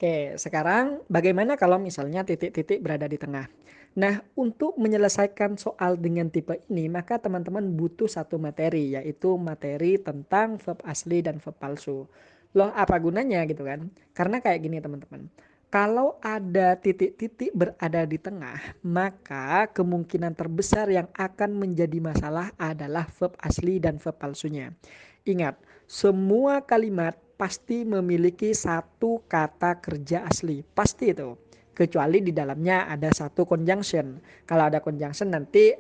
Oke, sekarang bagaimana kalau misalnya titik-titik berada di tengah? Nah, untuk menyelesaikan soal dengan tipe ini, maka teman-teman butuh satu materi, yaitu materi tentang verb asli dan verb palsu. Loh, apa gunanya gitu kan? Karena kayak gini teman-teman. Kalau ada titik-titik berada di tengah, maka kemungkinan terbesar yang akan menjadi masalah adalah verb asli dan verb palsunya. Ingat, semua kalimat pasti memiliki satu kata kerja asli. Pasti itu. Kecuali di dalamnya ada satu conjunction. Kalau ada conjunction nanti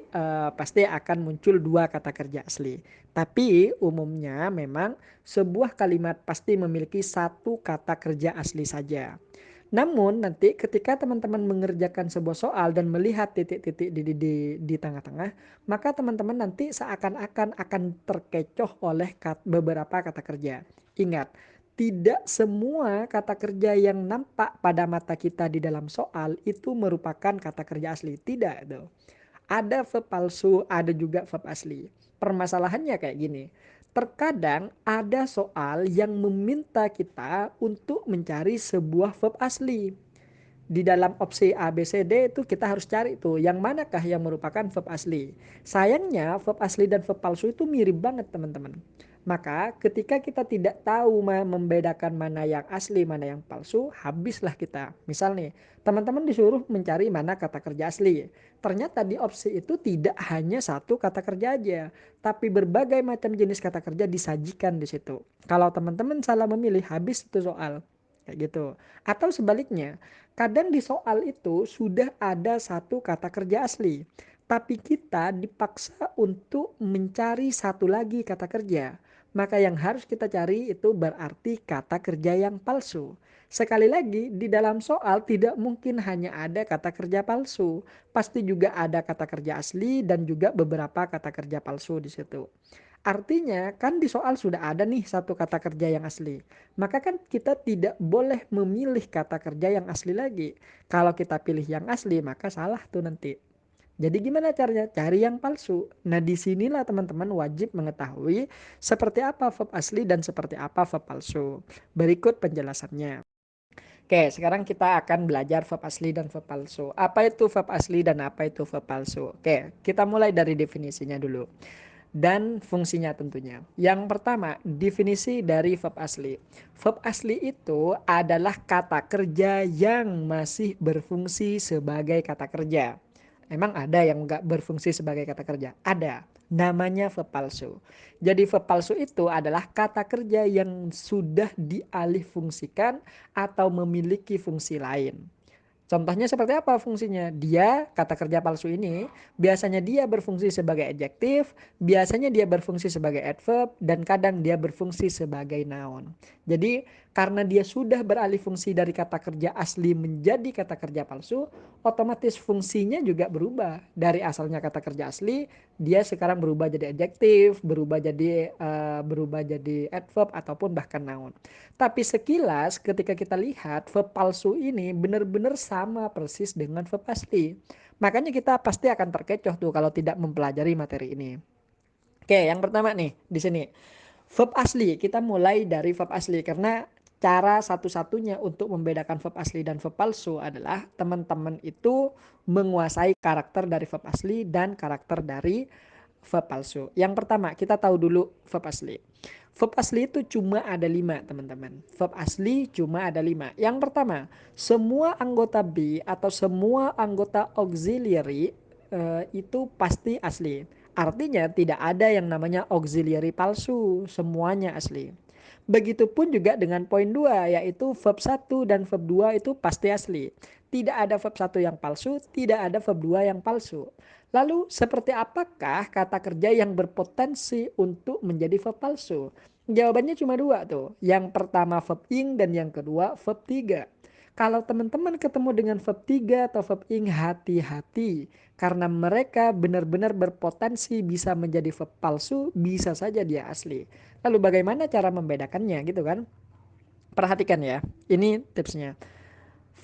pasti akan muncul dua kata kerja asli. Tapi umumnya memang sebuah kalimat pasti memiliki satu kata kerja asli saja. Namun nanti ketika teman-teman mengerjakan sebuah soal dan melihat titik-titik di tengah-tengah, maka teman-teman nanti seakan-akan akan terkecoh oleh beberapa kata kerja. Ingat, tidak semua kata kerja yang nampak pada mata kita di dalam soal itu merupakan kata kerja asli. Tidak itu. Ada verb palsu, ada juga verb asli. Permasalahannya kayak gini. Terkadang ada soal yang meminta kita untuk mencari sebuah verb asli. Di dalam opsi A, B, C, D itu kita harus cari tuh yang manakah yang merupakan verb asli. Sayangnya verb asli dan verb palsu itu mirip banget teman-teman. Maka ketika kita tidak tahu membedakan mana yang asli, mana yang palsu, habislah kita. Misal nih, teman-teman disuruh mencari mana kata kerja asli. Ternyata di opsi itu tidak hanya satu kata kerja aja, tapi berbagai macam jenis kata kerja disajikan di situ. Kalau teman-teman salah memilih, habis itu soal. Kayak gitu. Atau sebaliknya, kadang di soal itu sudah ada satu kata kerja asli, tapi kita dipaksa untuk mencari satu lagi kata kerja. Maka yang harus kita cari itu berarti kata kerja yang palsu. Sekali lagi, di dalam soal tidak mungkin hanya ada kata kerja palsu. Pasti juga ada kata kerja asli dan juga beberapa kata kerja palsu di situ. Artinya kan di soal sudah ada nih satu kata kerja yang asli. Maka kan kita tidak boleh memilih kata kerja yang asli lagi. Kalau kita pilih yang asli maka salah tuh nanti. Jadi gimana caranya? Cari yang palsu. Nah disinilah teman-teman wajib mengetahui seperti apa verb asli dan seperti apa verb palsu. Berikut penjelasannya. Oke, sekarang kita akan belajar verb asli dan verb palsu. Apa itu verb asli dan apa itu verb palsu? Oke, kita mulai dari definisinya dulu dan fungsinya tentunya. Yang pertama, definisi dari verb asli. Verb asli itu adalah kata kerja yang masih berfungsi sebagai kata kerja. Emang ada yang nggak berfungsi sebagai kata kerja? Ada. Namanya verb palsu. Jadi verb palsu itu adalah kata kerja yang sudah dialih fungsikan atau memiliki fungsi lain. Contohnya seperti apa fungsinya? Dia, kata kerja palsu ini, biasanya dia berfungsi sebagai adjektif, biasanya dia berfungsi sebagai adverb, dan kadang dia berfungsi sebagai noun. Jadi, karena dia sudah beralih fungsi dari kata kerja asli menjadi kata kerja palsu, otomatis fungsinya juga berubah. Dari asalnya kata kerja asli, dia sekarang berubah jadi adjektif, berubah jadi adverb, ataupun bahkan noun. Tapi sekilas ketika kita lihat verb palsu ini benar-benar sama persis dengan verb asli. Makanya kita pasti akan terkecoh tuh kalau tidak mempelajari materi ini. Oke, yang pertama nih di sini. Verb asli, kita mulai dari verb asli karena cara satu-satunya untuk membedakan verb asli dan verb palsu adalah teman-teman itu menguasai karakter dari verb asli dan karakter dari verb palsu. Yang pertama, kita tahu dulu verb asli. Verb asli itu cuma ada 5 teman-teman. Verb asli cuma ada 5. Yang pertama, semua anggota be atau semua anggota auxiliary itu pasti asli. Artinya tidak ada yang namanya auxiliary palsu, semuanya asli. Begitupun juga dengan poin 2 yaitu verb 1 dan verb 2 itu pasti asli. Tidak ada verb 1 yang palsu, tidak ada verb 2 yang palsu. Lalu seperti apakah kata kerja yang berpotensi untuk menjadi verb palsu? Jawabannya cuma dua tuh. Yang pertama verb ing dan yang kedua verb 3. Kalau teman-teman ketemu dengan verb 3 atau verb ing, hati-hati. Karena mereka benar-benar berpotensi bisa menjadi verb palsu, bisa saja dia asli. Lalu bagaimana cara membedakannya gitu kan? Perhatikan ya, ini tipsnya.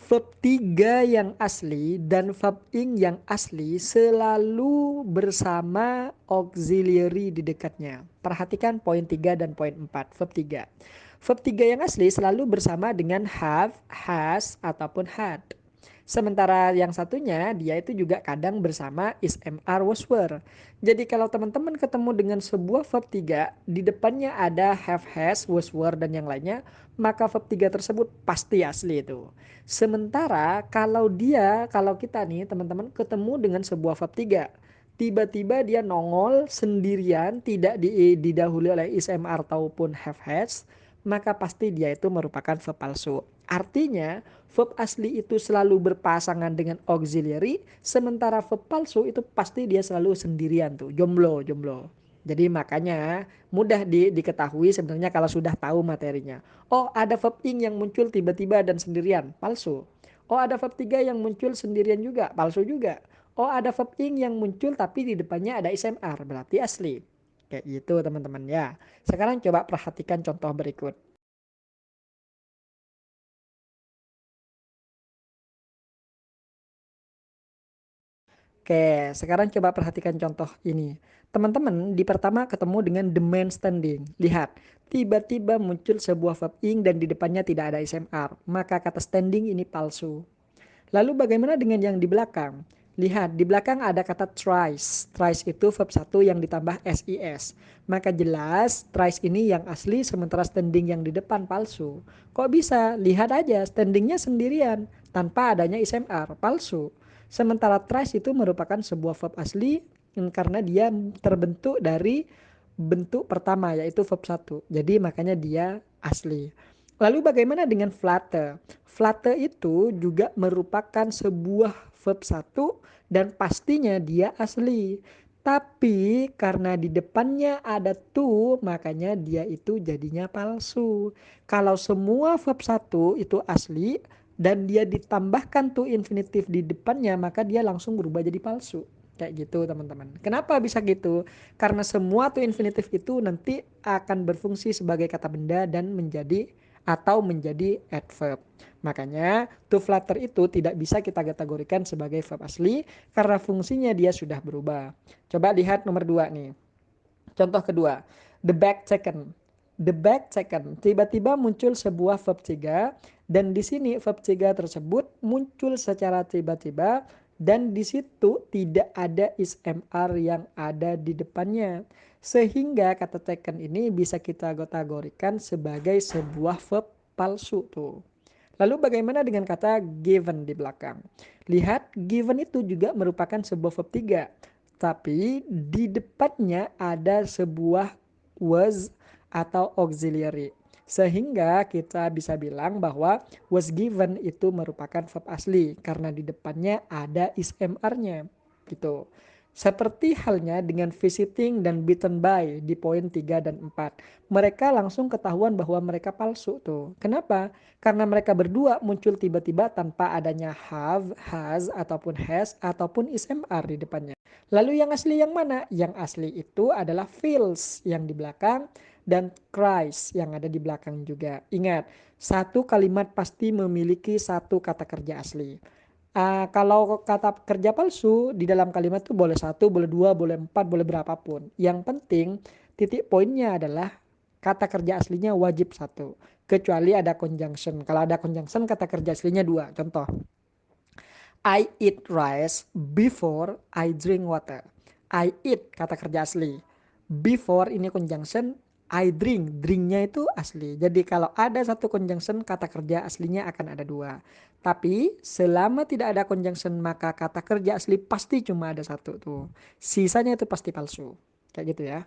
Verb 3 yang asli dan verb ing yang asli selalu bersama auxiliary di dekatnya. Perhatikan poin 3 dan poin 4, verb 3. Verb 3 yang asli selalu bersama dengan have, has, ataupun had. Sementara yang satunya dia itu juga kadang bersama is, am, are, was, were. Jadi kalau teman-teman ketemu dengan sebuah verb 3 di depannya ada have, has, was, were dan yang lainnya, maka verb 3 tersebut pasti asli itu. Sementara kalau kita nih teman-teman ketemu dengan sebuah verb 3, tiba-tiba dia nongol sendirian tidak didahului oleh is, am, are ataupun have, has, maka pasti dia itu merupakan verb palsu. Artinya, verb asli itu selalu berpasangan dengan auxiliary, sementara verb palsu itu pasti dia selalu sendirian tuh, jomblo, jomblo. Jadi makanya mudah diketahui sebenarnya kalau sudah tahu materinya. Oh, ada verb ing yang muncul tiba-tiba dan sendirian, palsu. Oh, ada verb 3 yang muncul sendirian juga, palsu juga. Oh, ada verb ing yang muncul tapi di depannya ada ismr, berarti asli. Kayak gitu teman-teman ya. Sekarang coba perhatikan contoh berikut. Oke, sekarang coba perhatikan contoh ini. Teman-teman di pertama ketemu dengan the man standing. Lihat, tiba-tiba muncul sebuah verb ing dan di depannya tidak ada ismr. Maka kata standing ini palsu. Lalu bagaimana dengan yang di belakang? Lihat, di belakang ada kata thrice. Thrice itu verb 1 yang ditambah sis. Maka jelas thrice ini yang asli sementara standing yang di depan palsu. Kok bisa? Lihat aja, standingnya sendirian tanpa adanya ismr, palsu. Sementara thrice itu merupakan sebuah verb asli karena dia terbentuk dari bentuk pertama yaitu verb 1. Jadi makanya dia asli. Lalu bagaimana dengan flutter? Flutter itu juga merupakan sebuah verb 1 dan pastinya dia asli. Tapi karena di depannya ada to, makanya dia itu jadinya palsu. Kalau semua verb 1 itu asli dan dia ditambahkan to infinitif di depannya, maka dia langsung berubah jadi palsu. Kayak gitu teman-teman. Kenapa bisa gitu? Karena semua to infinitif itu nanti akan berfungsi sebagai kata benda dan menjadi adverb. Makanya to flutter itu tidak bisa kita kategorikan sebagai verb asli karena fungsinya dia sudah berubah. Coba lihat nomor 2 nih. Contoh kedua, the bag taken. The bag taken. Tiba-tiba muncul sebuah verb 3 dan di sini verb 3 tersebut muncul secara tiba-tiba dan di situ tidak ada is, am, are yang ada di depannya. Sehingga kata taken ini bisa kita kategorikan sebagai sebuah verb palsu tuh. Lalu bagaimana dengan kata given di belakang? Lihat, given itu juga merupakan sebuah verb 3. Tapi di depannya ada sebuah was atau auxiliary. Sehingga kita bisa bilang bahwa was given itu merupakan verb asli karena di depannya ada is, am, are-nya gitu. Seperti halnya dengan visiting dan beaten by di poin 3 dan 4. Mereka langsung ketahuan bahwa mereka palsu tuh. Kenapa? Karena mereka berdua muncul tiba-tiba tanpa adanya have, has, ataupun has, ataupun is, am, are di depannya. Lalu yang asli yang mana? Yang asli itu adalah feels yang di belakang dan cries yang ada di belakang juga. Ingat, satu kalimat pasti memiliki satu kata kerja asli. Kalau kata kerja palsu di dalam kalimat itu boleh satu, boleh dua, boleh empat, boleh berapapun. Yang penting titik poinnya adalah kata kerja aslinya wajib satu. Kecuali ada conjunction. Kalau ada conjunction kata kerja aslinya dua. Contoh, I eat rice before I drink water. I eat kata kerja asli. Before ini conjunction, I drink. Drinknya itu asli. Jadi kalau ada satu conjunction, kata kerja aslinya akan ada dua. Tapi selama tidak ada conjunction, maka kata kerja asli pasti cuma ada satu tuh. Sisanya itu pasti palsu. Kayak gitu ya.